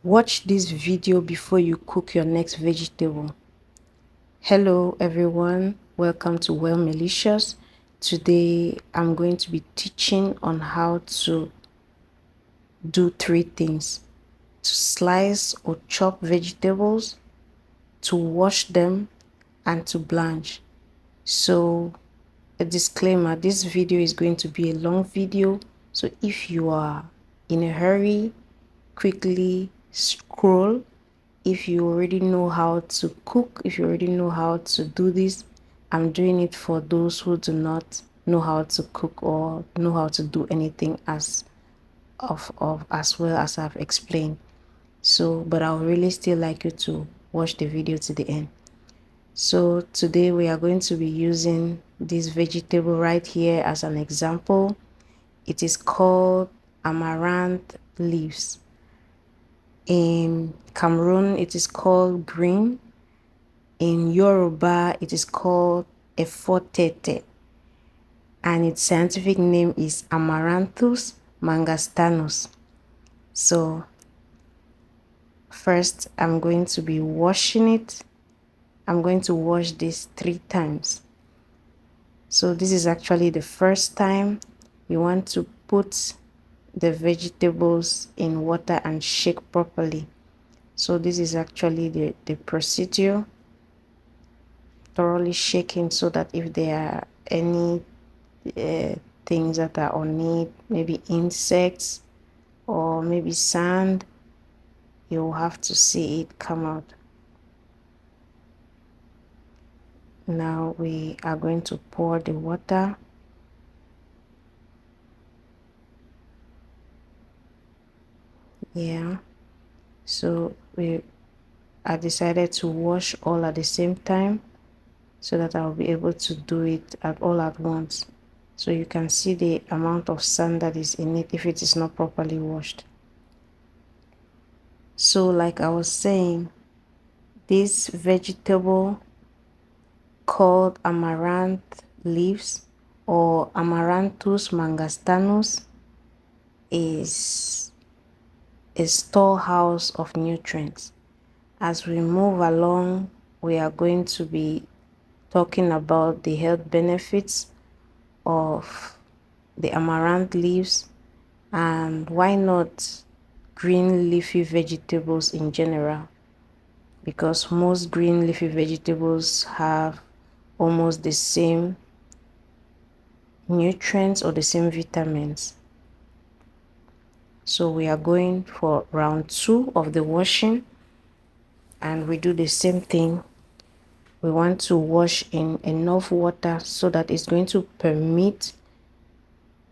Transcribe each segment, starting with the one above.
Watch this video before you cook your next vegetable. Hello everyone, welcome to Well Malicious. Today I'm going to be teaching on how to do three things: to slice or chop vegetables, to wash them, and to blanch. So a disclaimer, this video is going to be a long video, so if you are in a hurry, quickly scroll. If you already know how to cook, if you already know how to do this, I'm doing it for those who do not know how to cook or know how to do anything as well as I've explained. So but I would really still like you to watch the video to the end. So today we are going to be using this vegetable right here as an example. It is called amaranth leaves. In Cameroon, it is called green. In Yoruba, it is called efotete, and its scientific name is Amaranthus mangastanus. So first, I'm going to be washing it. I'm going to wash this 3 times. So this is actually the first time. You want to put the vegetables in water and shake properly. So this is actually the procedure. Thoroughly shaking so that if there are any things that are on it, maybe insects or maybe sand, you'll have to see it come out. Now we are going to pour the water. Yeah, so I decided to wash all at the same time so that I'll be able to do it all at once. So you can see the amount of sand that is in it if it is not properly washed. So like I was saying, this vegetable called amaranth leaves or Amaranthus mangastanus is a storehouse of nutrients. As we move along, we are going to be talking about the health benefits of the amaranth leaves, and why not green leafy vegetables in general, because most green leafy vegetables have almost the same nutrients or the same vitamins. So we are going for round 2 of the washing, and we do the same thing. We want to wash in enough water so that it's going to permit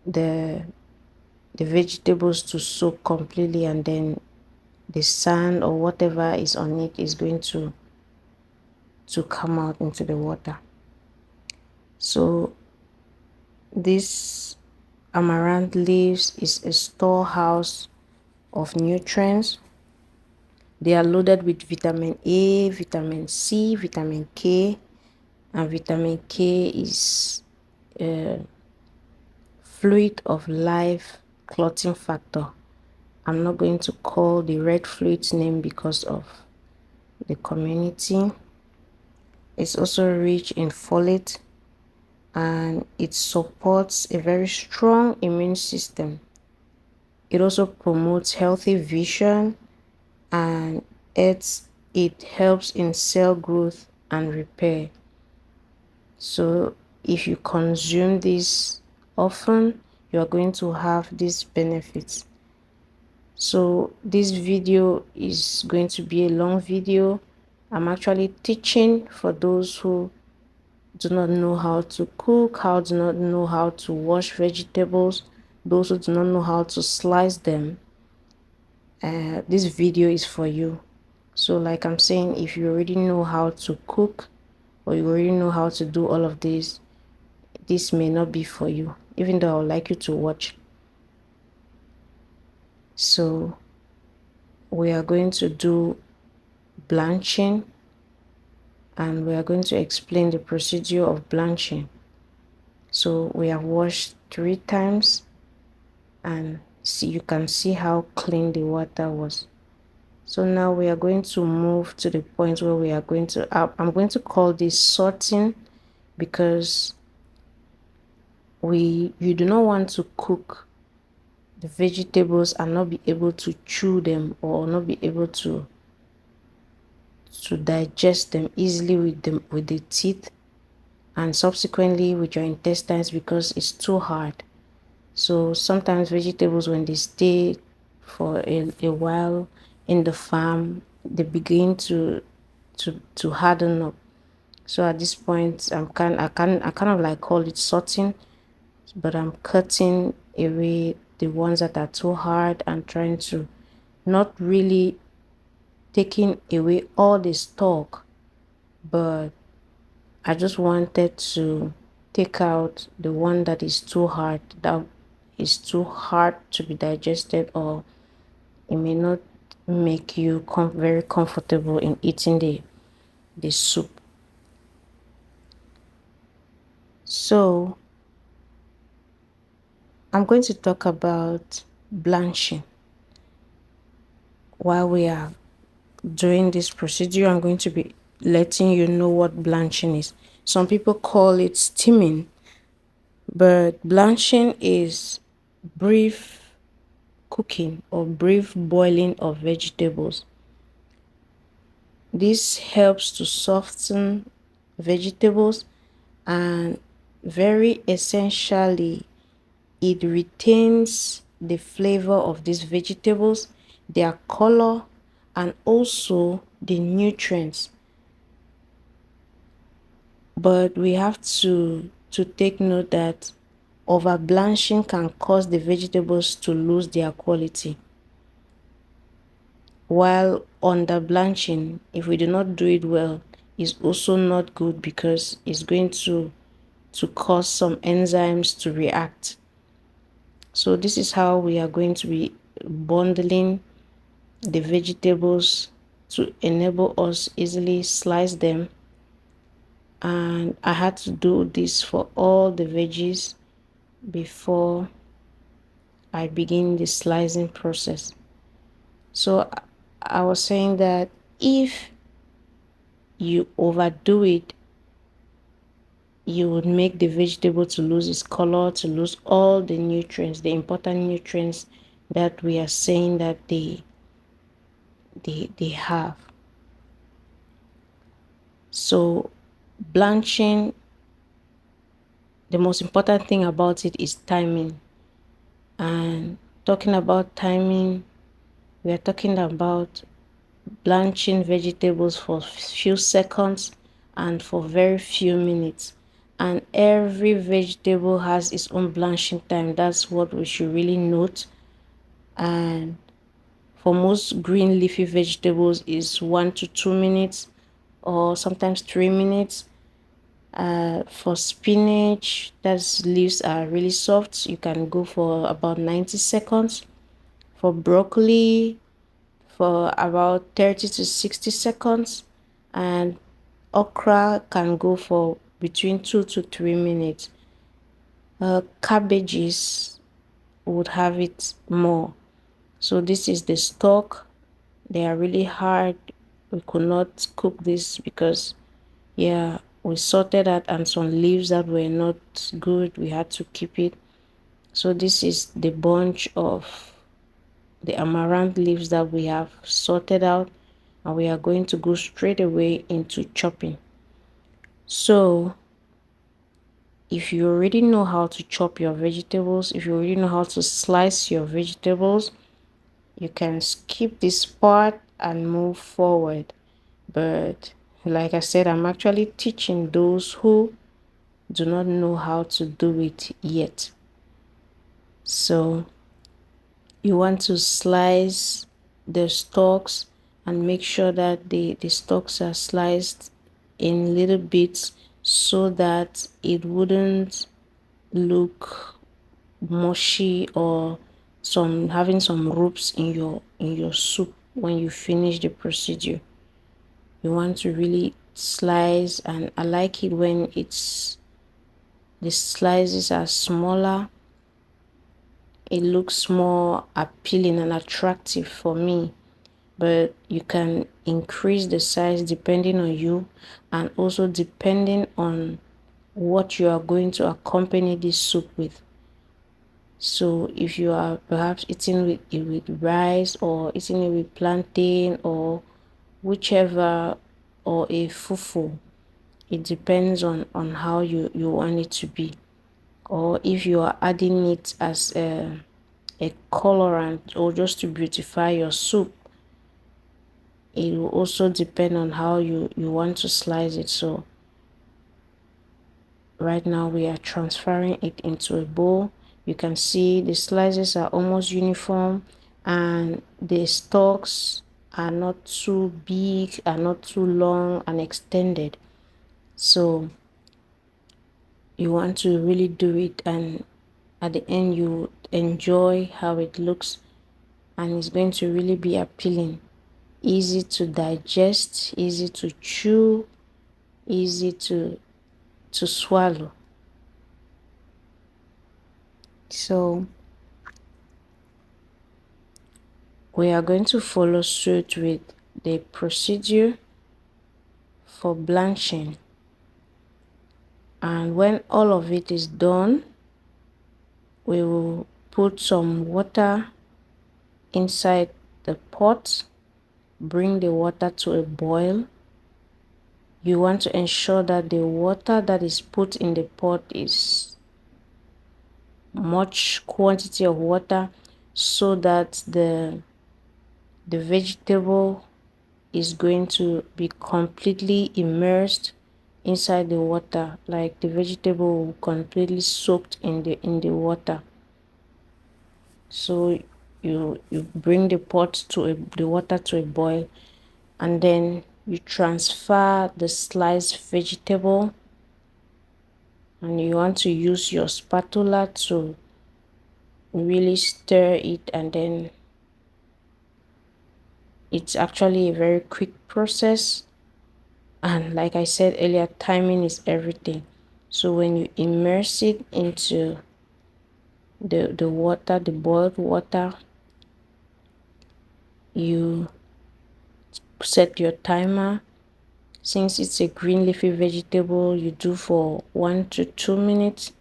the vegetables to soak completely, and then the sand or whatever is on it is going to come out into the water. So this amaranth leaves is a storehouse of nutrients. They are loaded with vitamin A, vitamin C, vitamin K, and vitamin K is a fluid of life clotting factor. I'm not going to call the red fluid's name because of the community. It's also rich in folate, and it supports a very strong immune system. It also promotes healthy vision, and it helps in cell growth and repair. So if you consume this often, you are going to have these benefits. So this video is going to be a long video. I'm actually teaching for those who do not know how to cook, do not know how to wash vegetables, those who do not know how to slice them. This video is for you. So like I'm saying, if you already know how to cook or you already know how to do all of this, this may not be for you, even though I would like you to watch. So we are going to do blanching, and we are going to explain the procedure of blanching. So we have washed 3 times, and you can see how clean the water was. So now we are going to move to the point where we are going to, I'm going to call this sorting, because you do not want to cook the vegetables and not be able to chew them, or not be able to digest them easily with the teeth, and subsequently with your intestines, because it's too hard. So sometimes vegetables, when they stay for a while in the farm, they begin to harden up. So at this point, I kind of like call it sorting, but I'm cutting away the ones that are too hard and trying to, not really taking away all the stalk, but I just wanted to take out the one that is too hard, that is too hard to be digested, or it may not make you very comfortable in eating the soup. So I'm going to talk about blanching. While we are doing this procedure, I'm going to be letting you know what blanching is. Some people call it steaming, but blanching is brief cooking or brief boiling of vegetables. This helps to soften vegetables, and very essentially, it retains the flavor of these vegetables, their color, and also the nutrients. But we have to take note that over blanching can cause the vegetables to lose their quality, while under blanching, if we do not do it well, is also not good, because it's going to cause some enzymes to react. So this is how we are going to be bundling the vegetables to enable us easily slice them. And I had to do this for all the veggies before I begin the slicing process. So I was saying that if you overdo it, you would make the vegetable to lose its color, to lose all the nutrients, the important nutrients that we are saying that they have. So blanching, the most important thing about it is timing. And talking about timing, we are talking about blanching vegetables for few seconds and for very few minutes. And every vegetable has its own blanching time. That's what we should really note. And for most green leafy vegetables is 1 to 2 minutes, or sometimes 3 minutes. For spinach, that's leaves are really soft, you can go for about 90 seconds. For broccoli, for about 30 to 60 seconds. And okra can go for between 2 to 3 minutes. Cabbages would have it more. So this is the stalk. They are really hard. We could not cook this because, yeah, we sorted out, and some leaves that were not good, we had to keep it. So this is the bunch of the amaranth leaves that we have sorted out, and we are going to go straight away into chopping. So if you already know how to chop your vegetables, if you already know how to slice your vegetables, you can skip this part and move forward. But like I said, I'm actually teaching those who do not know how to do it yet. So you want to slice the stalks and make sure that the stalks are sliced in little bits, so that it wouldn't look mushy, or having some ropes in your soup when you finish the procedure. You want to really slice, and I like it when the slices are smaller. It looks more appealing and attractive for me, but you can increase the size depending on you, and also depending on what you are going to accompany this soup with. So if you are perhaps eating with rice, or eating it with plantain, or whichever, or a fufu, it depends on how you want it to be. Or if you are adding it as a colorant, or just to beautify your soup, it will also depend on how you want to slice it. So right now we are transferring it into a bowl. You can see the slices are almost uniform, and the stalks are not too big, are not too long and extended. So you want to really do it, and at the end you enjoy how it looks, and it's going to really be appealing. Easy to digest, easy to chew, easy to swallow. So we are going to follow suit with the procedure for blanching. And when all of it is done, we will put some water inside the pot, bring the water to a boil. You want to ensure that the water that is put in the pot is much quantity of water, so that the vegetable is going to be completely immersed inside the water, like the vegetable will completely soaked in the water. So you bring the pot to the water to a boil, and then you transfer the sliced vegetable, and you want to use your spatula to really stir it. And then it's actually a very quick process, and like I said earlier, timing is everything. So when you immerse it into the water, the boiled water, you set your timer. Since it's a green leafy vegetable, you do for 1 to 2 minutes,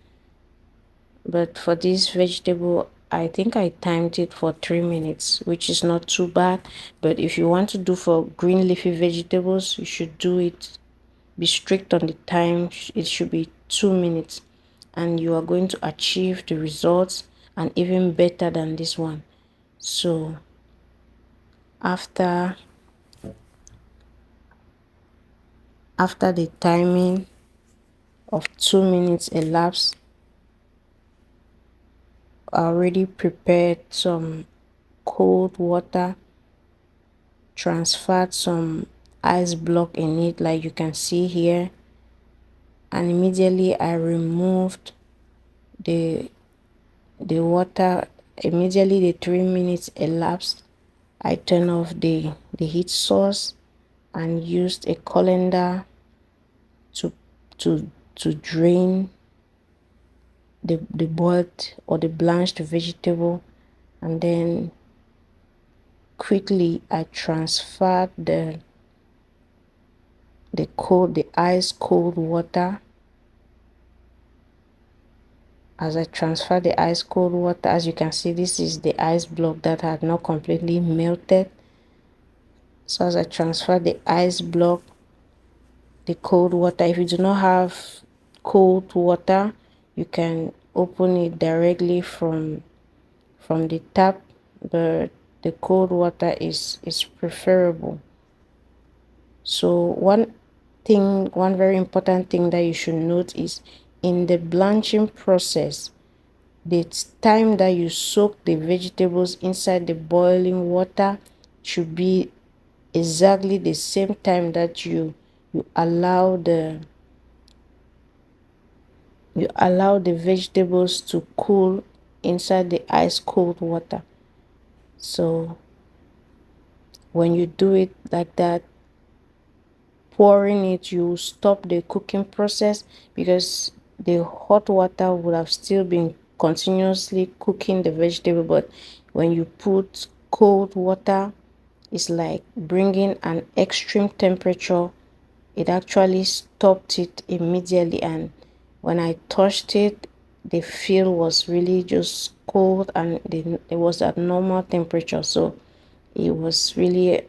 but for this vegetable I think I timed it for 3 minutes, which is not too bad. But if you want to do for green leafy vegetables, you should do it, be strict on the time. It should be 2 minutes, and you are going to achieve the results, and even better than this one. So after the timing of 2 minutes elapsed, I already prepared some cold water, transferred some ice block in it, like you can see here, and immediately I removed the water. Immediately the 3 minutes elapsed, I turned off the heat source and used a colander to drain the boiled or the blanched vegetable. And then quickly I transferred the ice cold water. As I transfer the ice cold water, as you can see, this is the ice block that had not completely melted. So as I transfer the ice block, the cold water, if you do not have cold water, you can open it directly from the tap, but the cold water is preferable. So one very important thing that you should note is, in the blanching process, the time that you soak the vegetables inside the boiling water should be exactly the same time that you allow the vegetables to cool inside the ice cold water. So when you do it like that, pouring it, you stop the cooking process, because the hot water would have still been continuously cooking the vegetable. But when you put cold water, It's like bringing an extreme temperature. It actually stopped it immediately, and when I touched it, the feel was really just cold, and it was at normal temperature. So it was really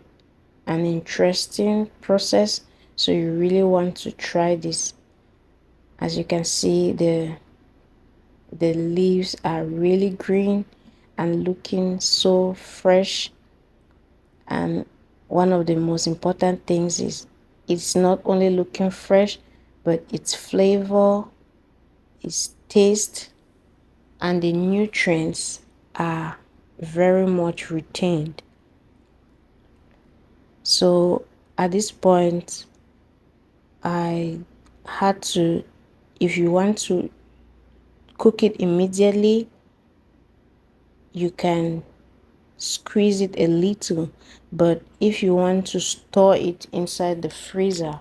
an interesting process. So you really want to try this. As you can see, the leaves are really green and looking so fresh. And one of the most important things is it's not only looking fresh, but its flavor, its taste, and the nutrients are very much retained. So at this point, I had to, if you want to cook it immediately, you can squeeze it a little, but if you want to store it inside the freezer,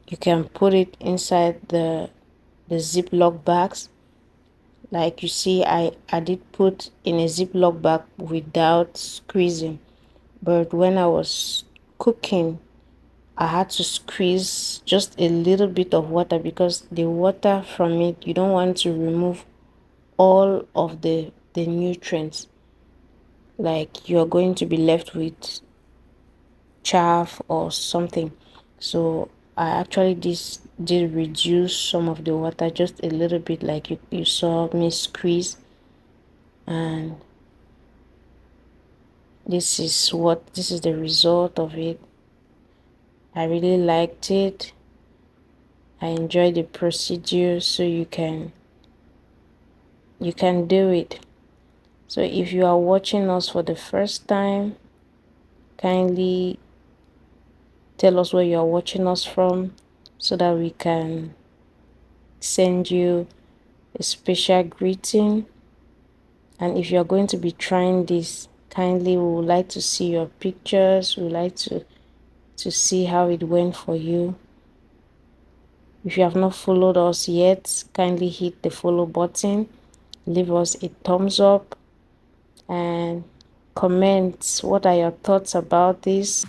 you can put it inside the Ziploc bags. Like you see, I did put in a Ziploc bag without squeezing, but when I was cooking, I had to squeeze just a little bit of water, because the water from it, you don't want to remove all of the nutrients. Like you're going to be left with chaff or something. So I actually did reduce some of the water just a little bit, like you saw me squeeze. And this is the result of it. I really liked it. I enjoyed the procedure. So you can do it. So if you are watching us for the first time, kindly tell us where you are watching us from, so that we can send you a special greeting. And if you're going to be trying this, kindly, we would like to see your pictures. We would like to see how it went for you. If you have not followed us yet, kindly hit the follow button, leave us a thumbs up, and comment what are your thoughts about this.